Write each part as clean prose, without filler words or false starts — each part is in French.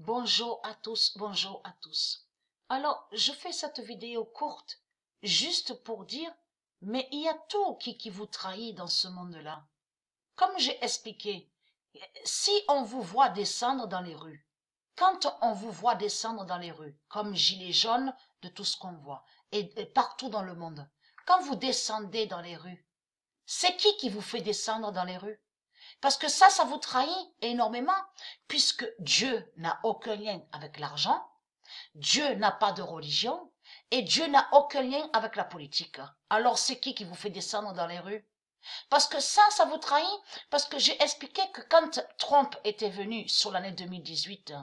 Bonjour à tous, bonjour à tous. Alors, je fais cette vidéo courte, juste pour dire, mais il y a tout qui vous trahit dans ce monde-là. Comme j'ai expliqué, si on vous voit descendre dans les rues, quand on vous voit descendre dans les rues, comme gilets jaunes de tout ce qu'on voit, et partout dans le monde, quand vous descendez dans les rues, c'est qui vous fait descendre dans les rues? Parce que ça vous trahit énormément, puisque Dieu n'a aucun lien avec l'argent, Dieu n'a pas de religion, et Dieu n'a aucun lien avec la politique. Alors c'est qui vous fait descendre dans les rues? Parce que ça vous trahit, parce que j'ai expliqué que quand Trump était venu sur l'année 2018,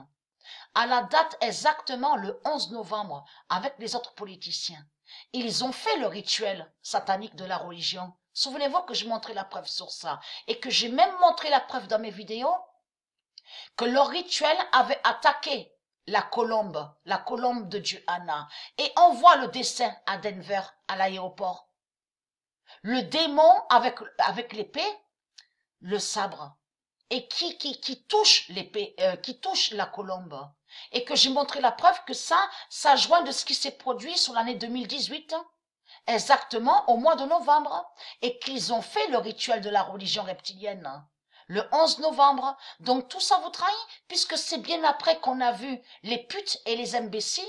à la date exactement le 11 novembre, avec les autres politiciens, ils ont fait le rituel satanique de la religion. Souvenez-vous que je montrais la preuve sur ça et que j'ai même montré la preuve dans mes vidéos que leur rituel avait attaqué la colombe de Dieu Anna. Et on voit le dessin à Denver, à l'aéroport. Le démon avec l'épée, le sabre, et qui touche l'épée, qui touche la colombe. Et que j'ai montré la preuve que ça joint de ce qui s'est produit sur l'année 2018, exactement au mois de novembre, et qu'ils ont fait le rituel de la religion reptilienne le 11 novembre. Donc tout ça vous trahit, puisque c'est bien après qu'on a vu les putes et les imbéciles,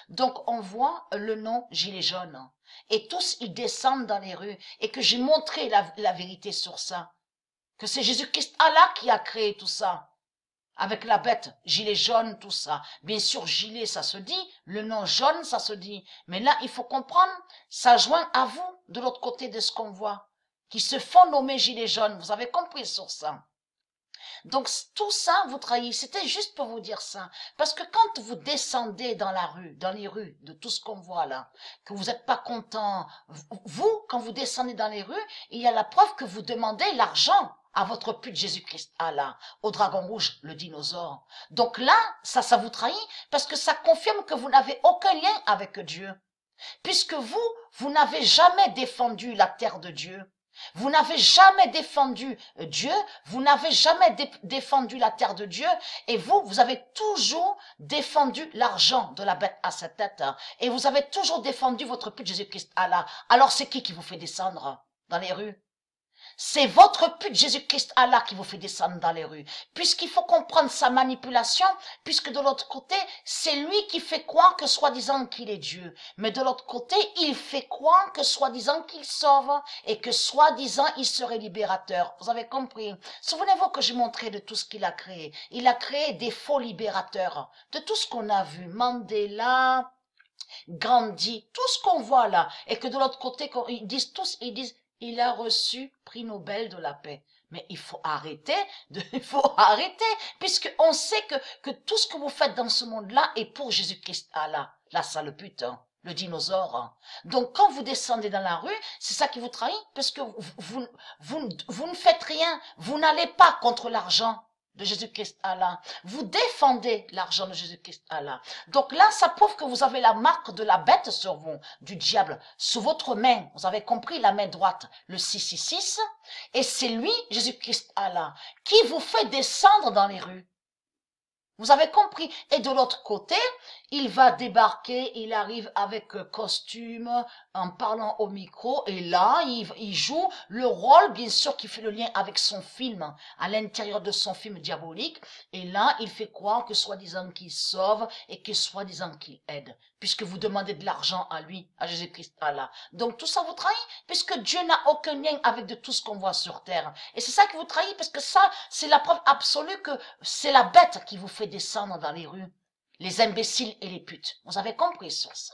donc on voit le nom gilet jaune. Et tous ils descendent dans les rues, et que j'ai montré la vérité sur ça. Que c'est Jésus-Christ Allah qui a créé tout ça. Avec la bête, gilet jaune, tout ça. Bien sûr, gilet, ça se dit. Le nom jaune, ça se dit. Mais là, il faut comprendre, ça joint à vous, de l'autre côté de ce qu'on voit, qui se font nommer gilet jaune. Vous avez compris sur ça. Donc, tout ça vous trahit. C'était juste pour vous dire ça. Parce que quand vous descendez dans la rue, dans les rues, de tout ce qu'on voit là, que vous n'êtes pas content, vous, quand vous descendez dans les rues, il y a la preuve que vous demandez l'argent à votre pute Jésus-Christ, Allah, au dragon rouge, le dinosaure. Donc là, ça vous trahit, parce que ça confirme que vous n'avez aucun lien avec Dieu. Puisque vous n'avez jamais défendu la terre de Dieu. Vous n'avez jamais défendu Dieu, vous n'avez jamais défendu la terre de Dieu, et vous avez toujours défendu l'argent de la bête à sa tête, et vous avez toujours défendu votre pute Jésus-Christ Allah. Alors c'est qui vous fait descendre dans les rues? C'est votre pute Jésus-Christ Allah qui vous fait descendre dans les rues. Puisqu'il faut comprendre sa manipulation, puisque de l'autre côté, c'est lui qui fait croire que soi-disant qu'il est Dieu. Mais de l'autre côté, il fait croire que soi-disant qu'il sauve et que soi-disant il serait libérateur. Vous avez compris? Souvenez-vous que j'ai montré de tout ce qu'il a créé. Il a créé des faux libérateurs. De tout ce qu'on a vu. Mandela, Gandhi, tout ce qu'on voit là. Et que de l'autre côté, ils disent tous, il a reçu prix Nobel de la paix. Mais il faut arrêter, puisque on sait que tout ce que vous faites dans ce monde-là est pour Jésus-Christ Allah, la sale pute, hein, le dinosaure. Donc quand vous descendez dans la rue, c'est ça qui vous trahit, parce que vous ne faites rien, vous n'allez pas contre l'argent de Jésus-Christ Allah. Vous défendez l'argent de Jésus-Christ Allah. Donc là, ça prouve que vous avez la marque de la bête sur vous, du diable, sous votre main. Vous avez compris, la main droite, le 666. Et c'est lui, Jésus-Christ Allah, qui vous fait descendre dans les rues. Vous avez compris? Et de l'autre côté, il va débarquer, il arrive avec costume, en parlant au micro, et là, il joue le rôle, bien sûr, qui fait le lien avec son film, à l'intérieur de son film diabolique, et là, il fait croire que soi-disant qu'il sauve, et que soi-disant qu'il aide, puisque vous demandez de l'argent à lui, à Jésus-Christ Allah. Donc tout ça vous trahit, puisque Dieu n'a aucun lien avec de tout ce qu'on voit sur terre. Et c'est ça qui vous trahit, parce que ça, c'est la preuve absolue que c'est la bête qui vous fait descendre dans les rues, les imbéciles et les putes. Vous avez compris sur ça.